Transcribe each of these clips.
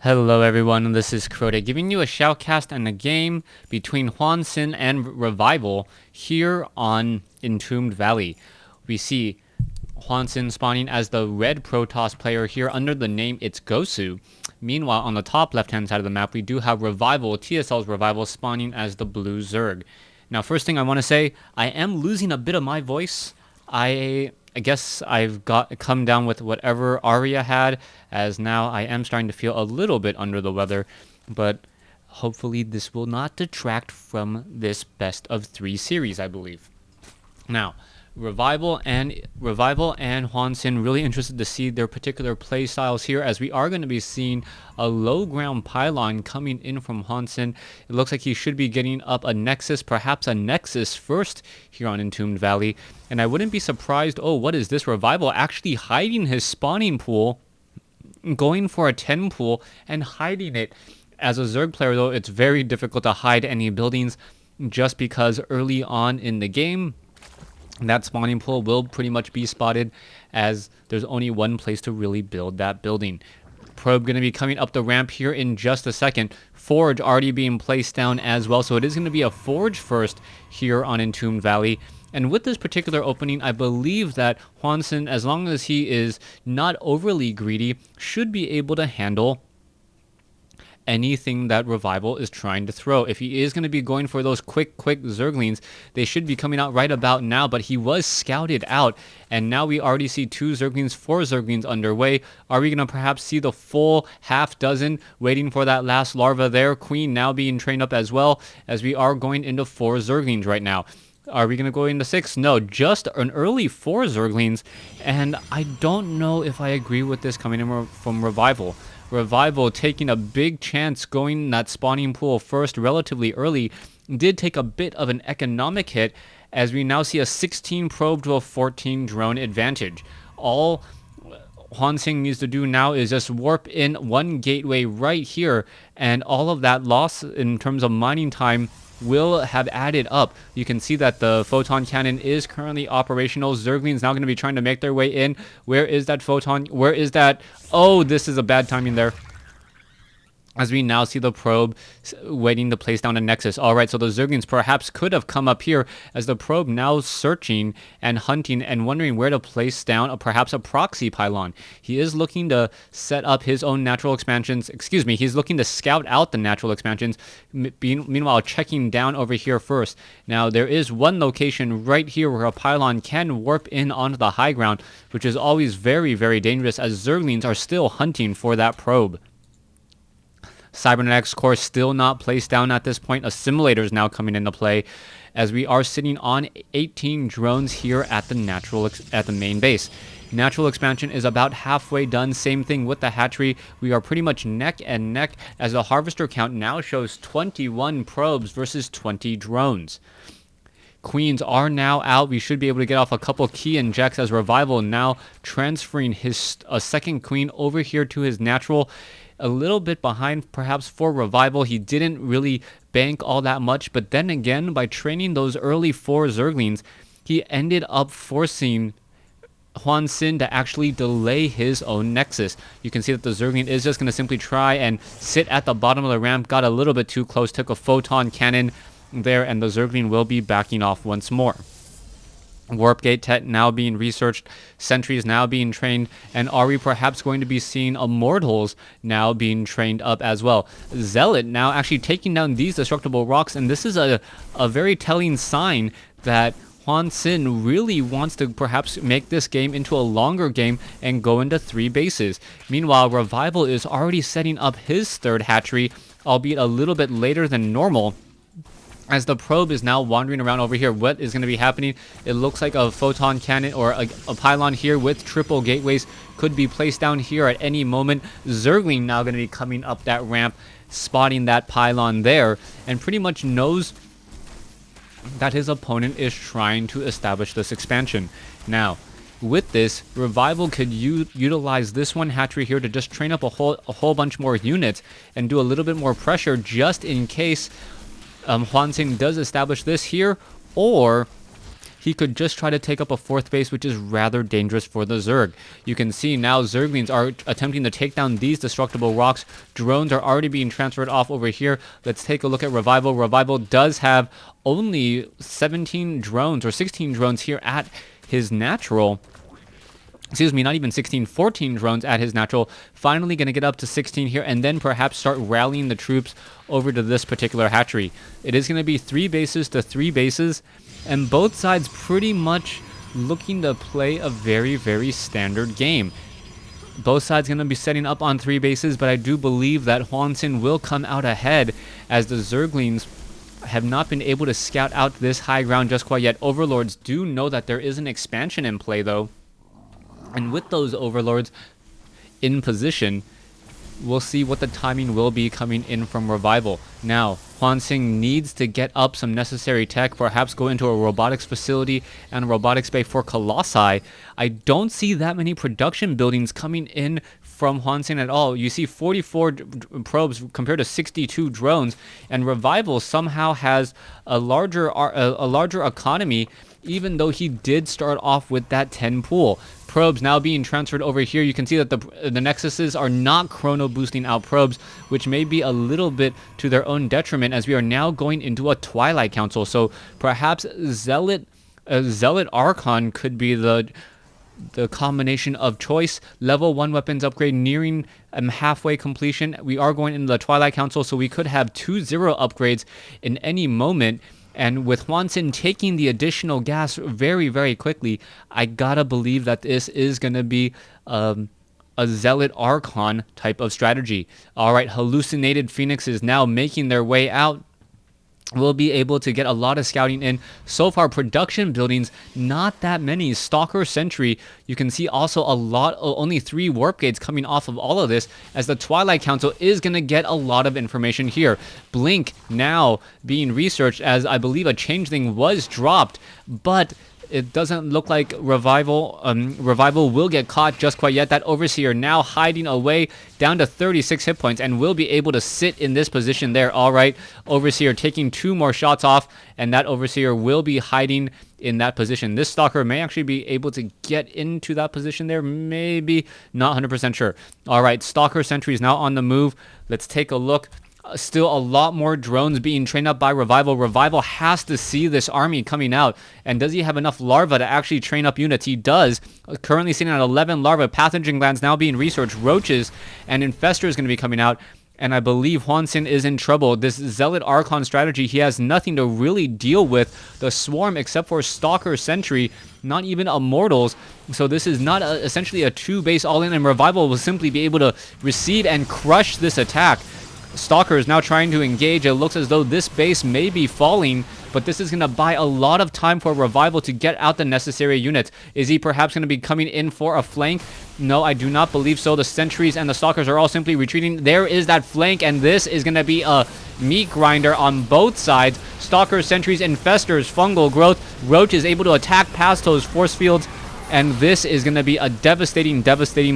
Hello everyone, this is Crota giving you a shoutcast on a game between HwangSin and Revival here on Entombed Valley. We see HwangSin spawning as the red Protoss player here under the name It's Gosu. Meanwhile, on the top left-hand side of the map, we do have Revival, TSL's Revival, spawning as the blue Zerg. Now, first thing I want to say, I am losing a bit of my voice. I guess I've come down with whatever Arya had, as now I am starting to feel a little bit under the weather, but hopefully this will not detract from this best of 3 series, I believe. Now, Revival and HwangSin, really interested to see their particular play styles here, as we are going to be seeing a low ground pylon coming in from HwangSin. It looks like he should be getting up a Nexus, perhaps a Nexus first here on Entombed Valley. And I wouldn't be surprised, oh, what is this? Revival actually hiding his spawning pool, going for a 10 pool and hiding it. As a Zerg player, though, it's very difficult to hide any buildings just because early on in the game, that spawning pool will pretty much be spotted, as there's only one place to really build that building. Probe going to be coming up the ramp here in just a second. Forge already being placed down as well, so it is going to be a Forge first here on Entombed Valley. And with this particular opening, I believe that HwangSin, as long as he is not overly greedy, should be able to handle anything that Revival is trying to throw. If he is going to be going for those quick Zerglings, they should be coming out right about now, but he was scouted out, and now we already see 2 Zerglings, 4 Zerglings underway. Are we going to perhaps see the full half dozen waiting for that last larva there? Queen now being trained up as well, as we are going into 4 Zerglings right now. Are we going to go into 6? No, just an early 4 Zerglings, and I don't know if I agree with this coming in from Revival. Revival taking a big chance going that spawning pool first relatively early did take a bit of an economic hit, as we now see a 16 probe to a 14 drone advantage. All HwangSin needs to do now is just warp in 1 gateway right here, and all of that loss in terms of mining time will have added up. You can see that the photon cannon is currently operational. Zerglings now going to be trying to make their way in. Where is that photon? Where is that? Oh, this is a bad timing there, as we now see the probe waiting to place down a Nexus. Alright, so the Zerglings perhaps could have come up here, as the probe now searching and hunting and wondering where to place down perhaps a proxy pylon. He is looking to set up his own natural expansions. Excuse me, he's looking to scout out the natural expansions, meanwhile checking down over here first. Now, there is one location right here where a pylon can warp in onto the high ground, which is always very, very dangerous, as Zerglings are still hunting for that probe. Cybernetics core still not placed down at this point. Assimilators now coming into play, as we are sitting on 18 drones here at the main base. Natural expansion is about halfway done. Same thing with the hatchery. We are pretty much neck and neck, as the harvester count now shows 21 probes versus 20 drones. Queens are now out. We should be able to get off a couple key injects, as Revival now transferring his second queen over here to his natural. A little bit behind perhaps for Revival. He didn't really bank all that much, but then again, by training those early 4 Zerglings, he ended up forcing HwangSin to actually delay his own Nexus. You can see that the Zergling is just going to simply try and sit at the bottom of the ramp. Got a little bit too close, took a photon cannon there, and the Zergling will be backing off once more. Warp Gate Tech now being researched, sentries now being trained, and are we perhaps going to be seeing Immortals now being trained up as well? Zealot now actually taking down these destructible rocks, and this is a very telling sign that HwangSin really wants to perhaps make this game into a longer game and go into 3 bases. Meanwhile, Revival is already setting up his 3rd hatchery, albeit a little bit later than normal, as the probe is now wandering around over here. What is going to be happening? It looks like a photon cannon or a pylon here with triple gateways could be placed down here at any moment. Zergling now going to be coming up that ramp, spotting that pylon there, and pretty much knows that his opponent is trying to establish this expansion. Now, with this, Revival could utilize this 1 hatchery here to just train up a whole bunch more units and do a little bit more pressure, just in case HwangSin does establish this here, or he could just try to take up a 4th base, which is rather dangerous for the Zerg. You can see now Zerglings are attempting to take down these destructible rocks. Drones are already being transferred off over here. Let's take a look at Revival. Revival does have only 17 drones or 16 drones here at his natural. Excuse me, not even 16, 14 drones at his natural. Finally going to get up to 16 here and then perhaps start rallying the troops over to this particular hatchery. It is going to be 3 bases to 3 bases, and both sides pretty much looking to play a very, very standard game. Both sides going to be setting up on 3 bases, but I do believe that HwangSin will come out ahead as the Zerglings have not been able to scout out this high ground just quite yet. Overlords do know that there is an expansion in play though. And with those Overlords in position, we'll see what the timing will be coming in from Revival. Now, HwangSin needs to get up some necessary tech, perhaps go into a robotics facility and a robotics bay for Colossi. I don't see that many production buildings coming in from HwangSin at all. You see 44 probes compared to 62 drones, and Revival somehow has a larger economy, even though he did start off with that 10 pool. Probes now being transferred over here. You can see that the Nexuses are not chrono boosting out probes, which may be a little bit to their own detriment, as we are now going into a Twilight Council. So perhaps Zealot Archon could be the combination of choice. Level 1 weapons upgrade nearing halfway completion. We are going into the Twilight Council, so we could have 2-0 upgrades in any moment. And with HwangSin taking the additional gas very, very quickly, I gotta believe that this is going to be a Zealot Archon type of strategy. Alright, hallucinated Phoenixes now making their way out. We'll be able to get a lot of scouting in. So far, production buildings, not that many. Stalker Sentry, you can see also a lot, only 3 warp gates coming off of all of this, as the Twilight Council is going to get a lot of information here. Blink now being researched, as I believe a changeling was dropped, but it doesn't look like Revival will get caught just quite yet. That Overseer now hiding away down to 36 hit points and will be able to sit in this position there. All right, Overseer taking 2 more shots off, and that Overseer will be hiding in that position. This Stalker may actually be able to get into that position there. Maybe, not 100% sure. All right, Stalker Sentry is now on the move. Let's take a look. Still a lot more drones being trained up by Revival. Revival has to see this army coming out. And does he have enough larvae to actually train up units? He does. Currently sitting at 11 larvae. Pathogen glands now being researched. Roaches and Infestor is going to be coming out. And I believe HwangSin is in trouble. This Zealot Archon strategy, he has nothing to really deal with the Swarm except for Stalker Sentry, not even Immortals. So this is not essentially a 2-base all-in, and Revival will simply be able to receive and crush this attack. Stalker is now trying to engage. It looks as though this base may be falling, but this is going to buy a lot of time for Revival to get out the necessary units. Is he perhaps going to be coming in for a flank? No, I do not believe so. The Sentries and the Stalkers are all simply retreating. There is that flank, and this is going to be a meat grinder on both sides. Stalkers, Sentries, Infestors, Fungal Growth. Roach is able to attack past those force fields, and this is going to be a devastating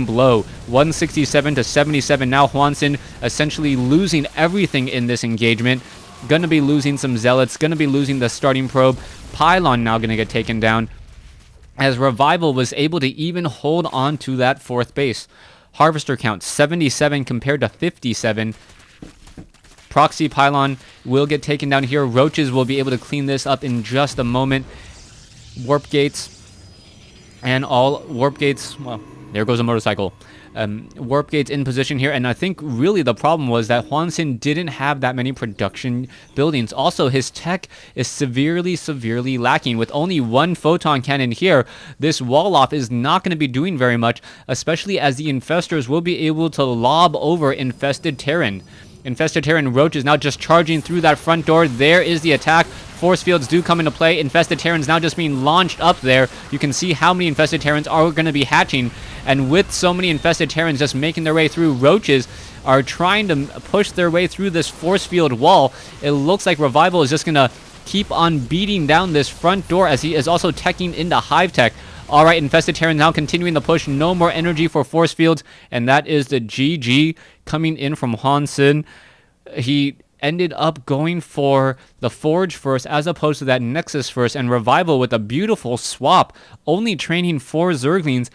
blow. 167 to 77. Now HwangSin essentially losing everything in this engagement. Going to be losing some Zealots. Going to be losing the starting probe. Pylon now going to get taken down, as Revival was able to even hold on to that 4th base. Harvester count 77 compared to 57. Proxy Pylon will get taken down here. Roaches will be able to clean this up in just a moment. Warp gates. And all warp gates, well, there goes a motorcycle. Warp gates in position here, and I think really the problem was that HwangSin didn't have that many production buildings. Also, his tech is severely lacking. With only 1 photon cannon here, this wall-off is not going to be doing very much, especially as the Infestors will be able to lob over Infested Terran. Infested Terran Roach is now just charging through that front door. There is the attack. Force fields do come into play. Infested Terrans now just being launched up there. You can see how many Infested Terrans are going to be hatching. And with so many Infested Terrans just making their way through, Roaches are trying to push their way through this force field wall. It looks like Revival is just going to keep on beating down this front door, as he is also teching into Hive Tech. Alright, Infested Terrans now continuing the push. No more energy for force fields. And that is the GG coming in from HwangSin. He ended up going for the Forge first as opposed to that Nexus first, and Revival with a beautiful swap, only training 4 Zerglings,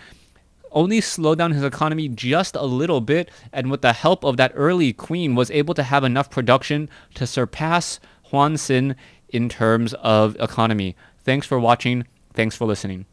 only slowed down his economy just a little bit, and with the help of that early Queen was able to have enough production to surpass HwangSin in terms of economy. Thanks for watching. Thanks for listening.